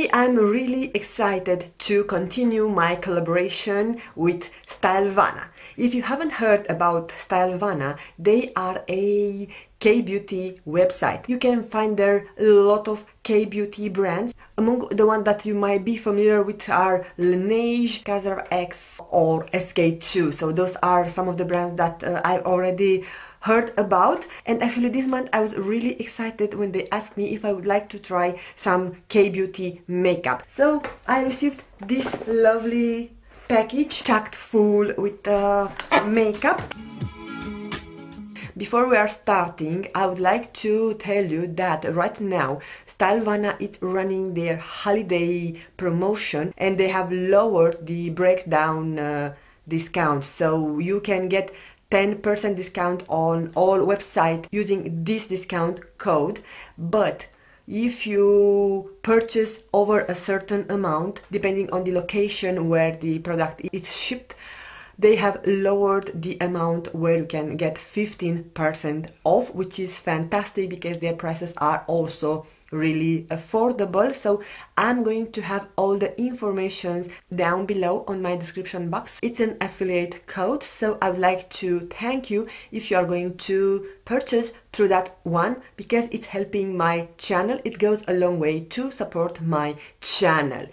Today I'm really excited to continue my collaboration with Stylevana. If you haven't heard about Stylevana, they are a K-beauty website. You can find there a lot of K-beauty brands. Among the ones that you might be familiar with are Laneige, Casar X or SK2. So those are some of the brands that I've already heard about, and actually this month I was really excited when they asked me if I would like to try some K-beauty makeup. So I received this lovely package chock full with makeup. Before we are starting, I would like to tell you that right now Stylevana is running their holiday promotion and they have lowered the breakdown discount, so you can get 10% discount on all websites using this discount code. But if you purchase over a certain amount, depending on the location where the product is shipped, they have lowered the amount where you can get 15% off, which is fantastic because their prices are also really affordable. So I'm going to have all the information down below on my description box. It's an affiliate code, so I would like to thank you if you are going to purchase through that one, because it's helping my channel. It goes a long way to support my channel.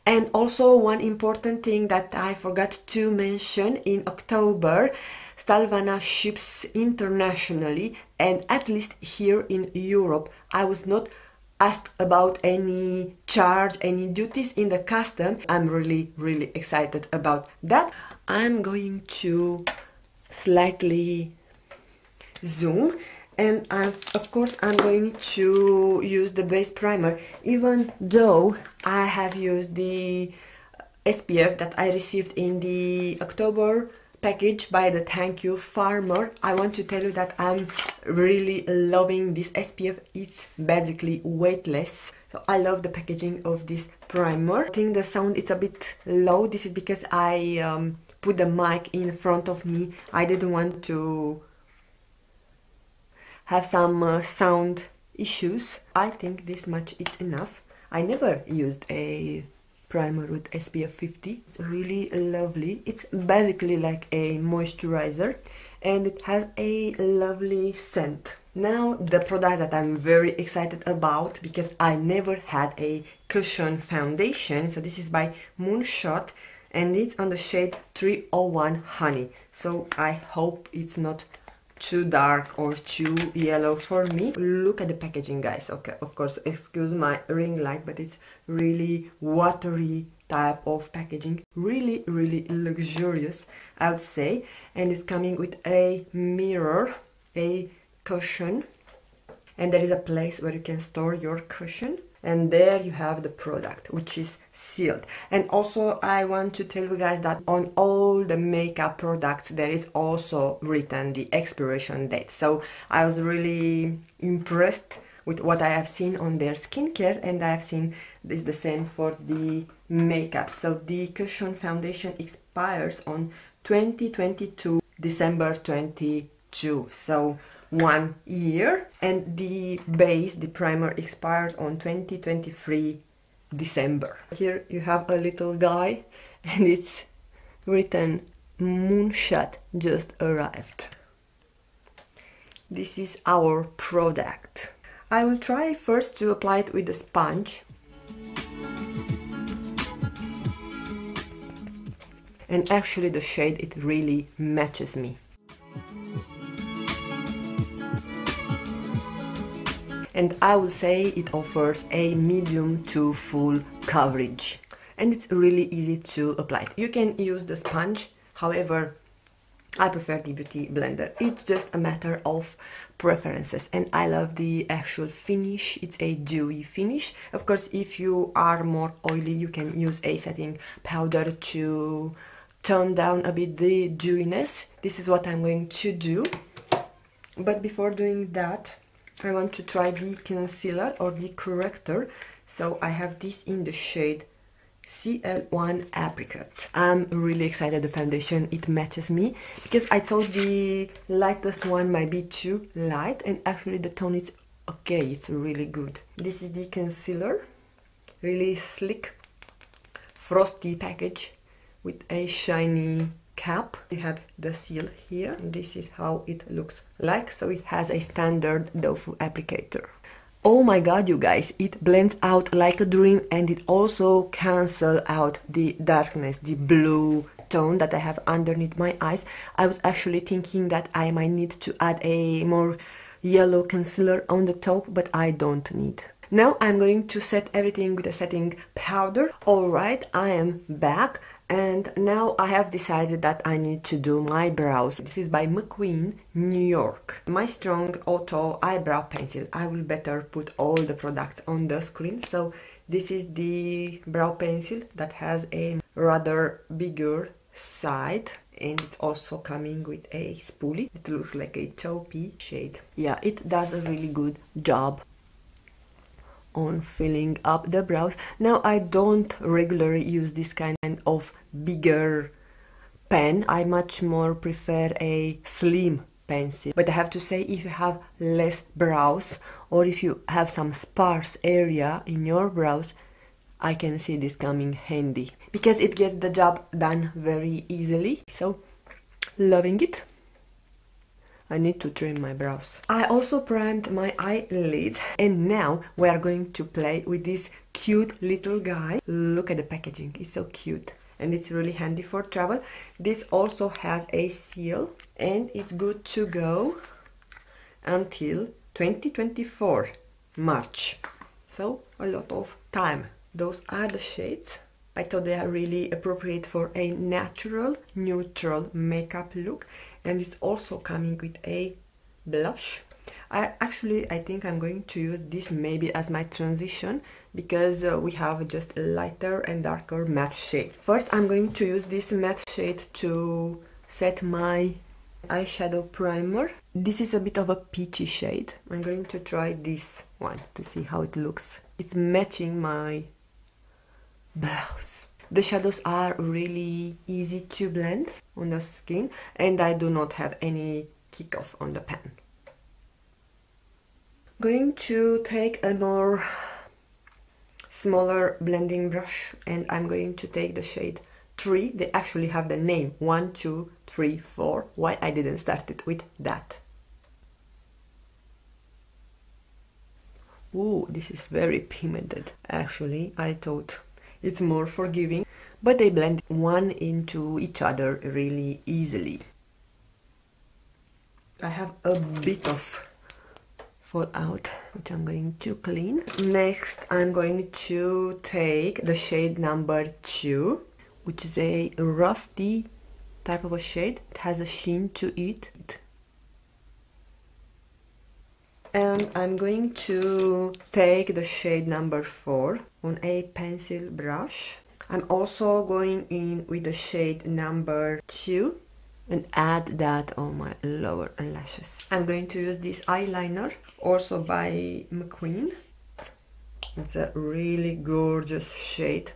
And also one important thing that I forgot to mention, in October Stylevana ships internationally, and at least here in Europe I was not asked about any charge, any duties in the custom. I'm really excited about that. I'm going to slightly zoom, and of course I'm going to use the base primer, even though I have used the SPF that I received in the October package by the Thank You Farmer. I want to tell you that I'm really loving this SPF. It's basically weightless, so I love the packaging of this primer. I think the sound is a bit low. This is because I put the mic in front of me. I didn't want to have some sound issues. I think this much is enough. I never used a primer with SPF 50. It's really lovely. It's basically like a moisturizer and it has a lovely scent. Now the product that I'm very excited about, because I never had a cushion foundation. So this is by Moonshot and it's on the shade 301 Honey. So I hope it's not too dark or too yellow for me. Look at the packaging, guys. Okay, of course, excuse my ring light, but it's really watery type of packaging. Really luxurious, I would say. And it's coming with a mirror, a cushion, and there is a place where you can store your cushion. And there you have the product, which is sealed. And also I want to tell you guys that on all the makeup products there is also written the expiration date. So I was really impressed with what I have seen on their skincare, and I have seen this the same for the makeup. So the cushion foundation expires on 2022 December 22. So 1 year, and the base, the primer, expires on 2023 December. Here you have a little guy and it's written Moonshot just arrived. This is our product. I will try first to apply it with a sponge. And actually the shade, it really matches me. And I would say it offers a medium to full coverage. And it's really easy to apply it. You can use the sponge, however, I prefer the beauty blender. It's just a matter of preferences, and I love the actual finish. It's a dewy finish. Of course, if you are more oily, you can use a setting powder to tone down a bit the dewiness. This is what I'm going to do. But before doing that, I want to try the concealer or the corrector. So I have this in the shade CL1 Apricot. I'm really excited the foundation, it matches me, because I thought the lightest one might be too light, and actually the tone is okay, it's really good. This is the concealer. really slick, frosty package with a shiny cap. We have the seal here. This is how it looks like. So it has a standard tofu applicator. Oh my god, you guys, it blends out like a dream, and it also cancels out the darkness, the blue tone that I have underneath my eyes. I was actually thinking that I might need to add a more yellow concealer on the top, but I don't need. Now I'm going to set everything with a setting powder. Alright, I am back, and now I have decided that I need to do my brows. This is by McQueen, New York. My strong auto eyebrow pencil. I will better put all the products on the screen. So this is the brow pencil that has a rather bigger side, and it's also coming with a spoolie. It looks like a taupey shade. Yeah, it does a really good job on filling up the brows. Now I don't regularly use this kind of bigger pen. I much more prefer a slim pencil. But I have to say, if you have less brows or if you have some sparse area in your brows, I can see this coming handy because it gets the job done very easily. So, loving it. I need to trim my brows. I also primed my eyelids, and now we are going to play with this cute little guy. Look at the packaging, it's so cute and it's really handy for travel. This also has a seal and it's good to go until 2024 March. So a lot of time. Those are the shades. I thought they are really appropriate for a natural, neutral makeup look. And it's also coming with a blush. I think I'm going to use this maybe as my transition, because we have just a lighter and darker matte shade. First I'm going to use this matte shade to set my eyeshadow primer. This is a bit of a peachy shade. I'm going to try this one to see how it looks. It's matching my blouse. The shadows are really easy to blend on the skin, and I do not have any kick-off on the pen. Going to take a more smaller blending brush, and I'm going to take the shade 3. They actually have the name 1, 2, 3, 4. Why I didn't start it with that? Ooh, this is very pigmented. Actually, I thought it's more forgiving, but they blend one into each other really easily. I have a bit of fallout, which I'm going to clean. Next, I'm going to take the shade number 2, which is a rusty type of a shade. It has a sheen to it. And I'm going to take the shade number 4 on a pencil brush. I'm also going in with the shade number 2 and add that on my lower lashes. I'm going to use this eyeliner, also by McQueen. It's a really gorgeous shade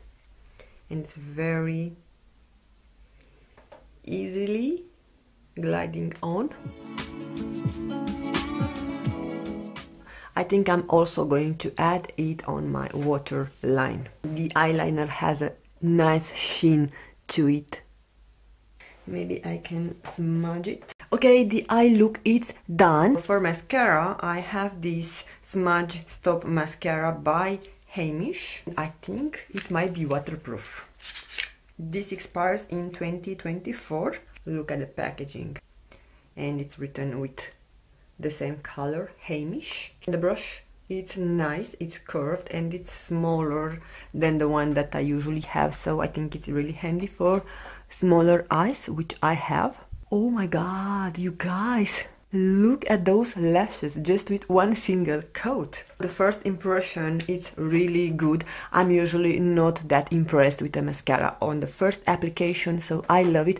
and it's very easily gliding on. I think I'm also going to add it on my waterline. The eyeliner has a nice sheen to it. Maybe I can smudge it. Okay, the eye look is done. For mascara, I have this Smudge Stop Mascara by Hamish. I think it might be waterproof. This expires in 2024. Look at the packaging. And it's written with the same color, Hamish. The brush, it's nice, it's curved and it's smaller than the one that I usually have, so I think it's really handy for smaller eyes, which I have. Oh my god, you guys, look at those lashes just with one single coat. The first impression, it's really good. I'm usually not that impressed with the mascara on the first application, so I love it.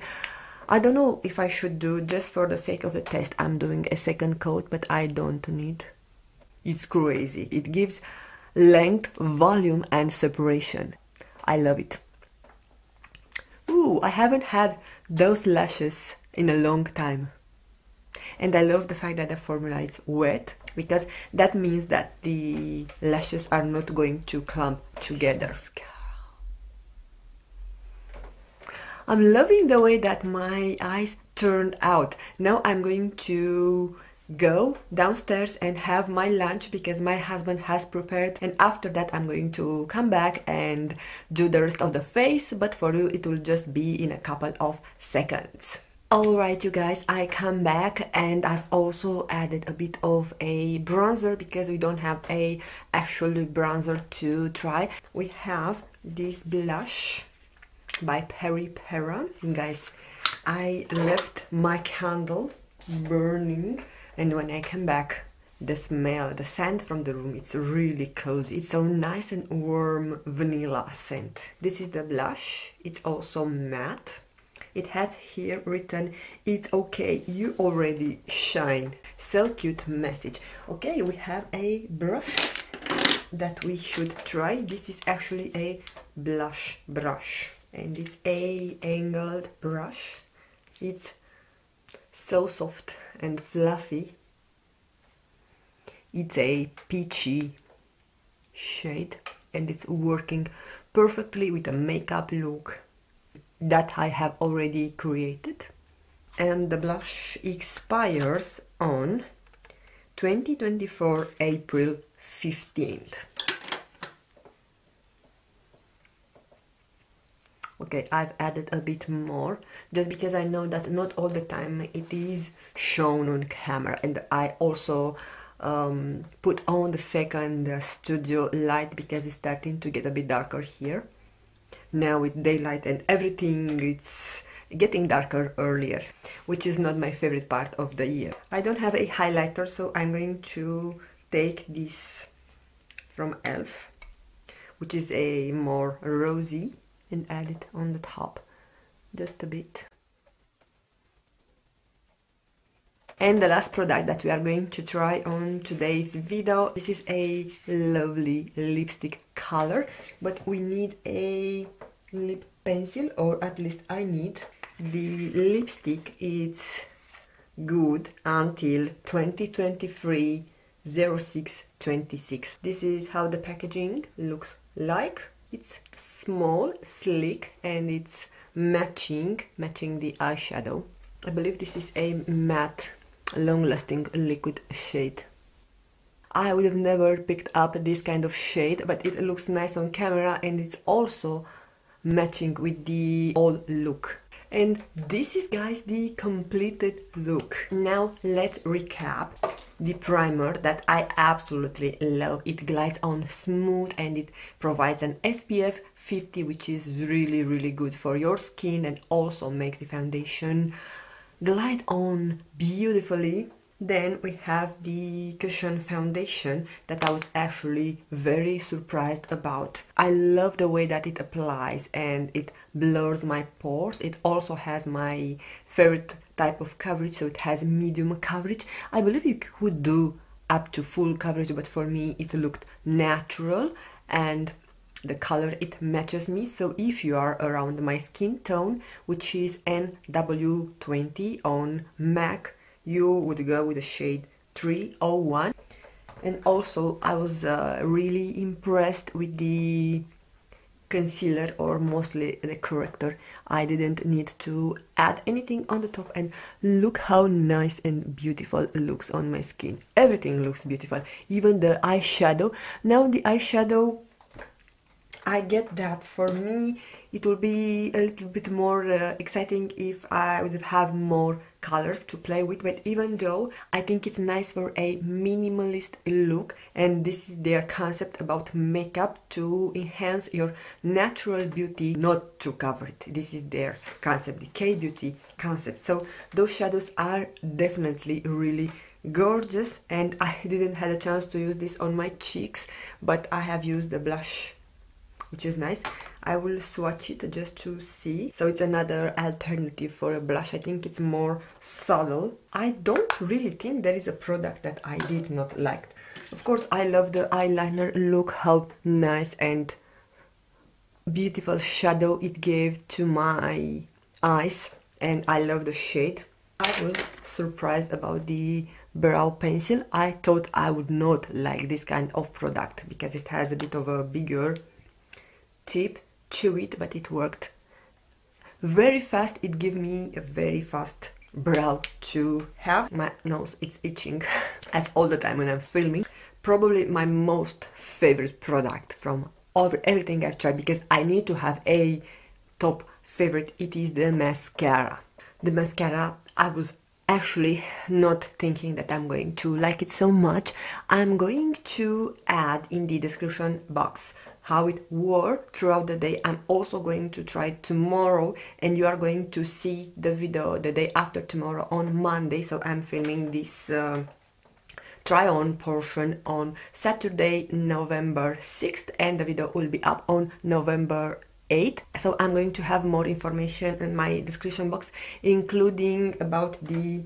I don't know if I should do, just for the sake of the test, I'm doing a second coat, but I don't need. It's crazy. It gives length, volume and separation. I love it. Ooh, I haven't had those lashes in a long time. And I love the fact that the formula is wet, because that means that the lashes are not going to clump together. I'm loving the way that my eyes turned out. Now I'm going to go downstairs and have my lunch because my husband has prepared, and after that I'm going to come back and do the rest of the face, but for you it will just be in a couple of seconds. Alright you guys, I come back and I've also added a bit of a bronzer because we don't have a actual bronzer to try. We have this blush by Peri Pera. Guys, I left my candle burning, and when I come back, the smell, the scent from the room, it's really cozy. It's so nice and warm vanilla scent. This is the blush. It's also matte. It has here written, "It's okay, you already shine." So cute message. Okay, we have a brush that we should try. This is actually a blush brush, and it's a angled brush. It's so soft and fluffy. It's a peachy shade, and it's working perfectly with a makeup look that I have already created. And the blush expires on 2024 April 15th. Okay, I've added a bit more just because I know that not all the time it is shown on camera, and I also put on the second studio light because it's starting to get a bit darker here. Now with daylight and everything, it's getting darker earlier, which is not my favorite part of the year. I don't have a highlighter, so I'm going to take this from e.l.f., which is a more rosy, and add it on the top just a bit. And the last product that we are going to try on today's video, this is a lovely lipstick color, but we need a lip pencil, or at least I need. The lipstick is good until 2023 06/26. This is how the packaging looks like. It's small, sleek, and it's matching the eyeshadow. I believe this is a matte, long-lasting liquid shade. I would have never picked up this kind of shade, but it looks nice on camera, and it's also matching with the old look. And this is, guys, the completed look. Now let's recap the primer that I absolutely love. It glides on smooth, and it provides an SPF 50, which is really good for your skin, and also makes the foundation glide on beautifully. Then we have the cushion foundation that I was actually very surprised about. I love the way that it applies and it blurs my pores. It also has my favorite type of coverage, so it has medium coverage. I believe you could do up to full coverage, but for me it looked natural, and the color, it matches me. So if you are around my skin tone, which is NW20 on MAC, you would go with the shade 301. And also I was really impressed with the concealer, or mostly the corrector. I didn't need to add anything on the top, and look how nice and beautiful it looks on my skin. Everything looks beautiful, even the eyeshadow. Now the eyeshadow, I get that for me it will be a little bit more exciting if I would have more colors to play with, but even though I think it's nice for a minimalist look, and this is their concept about makeup, to enhance your natural beauty, not to cover it. This is their concept, the K-beauty concept. So those shadows are definitely really gorgeous, and I didn't have a chance to use this on my cheeks, but I have used the blush, which is nice. I will swatch it just to see. So it's another alternative for a blush. I think it's more subtle. I don't really think there is a product that I did not like. Of course, I love the eyeliner. Look how nice and beautiful shadow it gave to my eyes, and I love the shade. I was surprised about the brow pencil. I thought I would not like this kind of product because it has a bit of a bigger tip to it, but it worked very fast. It gave me a very fast brow to have. My nose is itching as all the time when I'm filming. Probably my most favorite product from everything I've tried, because I need to have a top favorite. It is the mascara. The mascara, I was actually not thinking that I'm going to like it so much. I'm going to add in the description box how it wore throughout the day. I'm also going to try it tomorrow, and you are going to see the video the day after tomorrow on Monday. So I'm filming this try-on portion on Saturday, November 6th, and the video will be up on November 8th. So I'm going to have more information in my description box, including about the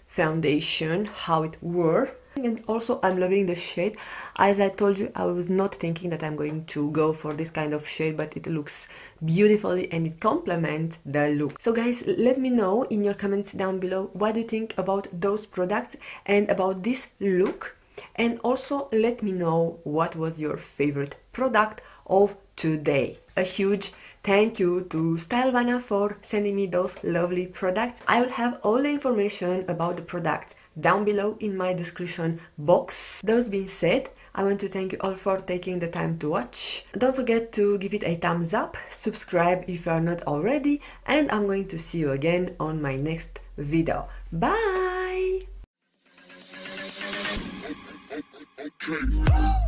foundation, how it wore. And also I'm loving the shade. As I told you, I was not thinking that I'm going to go for this kind of shade, but it looks beautifully and it complements the look. So guys, let me know in your comments down below what do you think about those products and about this look, and also let me know what was your favorite product of today. A huge thank you to Stylevana for sending me those lovely products. I will have all the information about the products down below in my description box. Those being said, I want to thank you all for taking the time to watch. Don't forget to give it a thumbs up, subscribe if you are not already, and I'm going to see you again on my next video. Bye! Okay.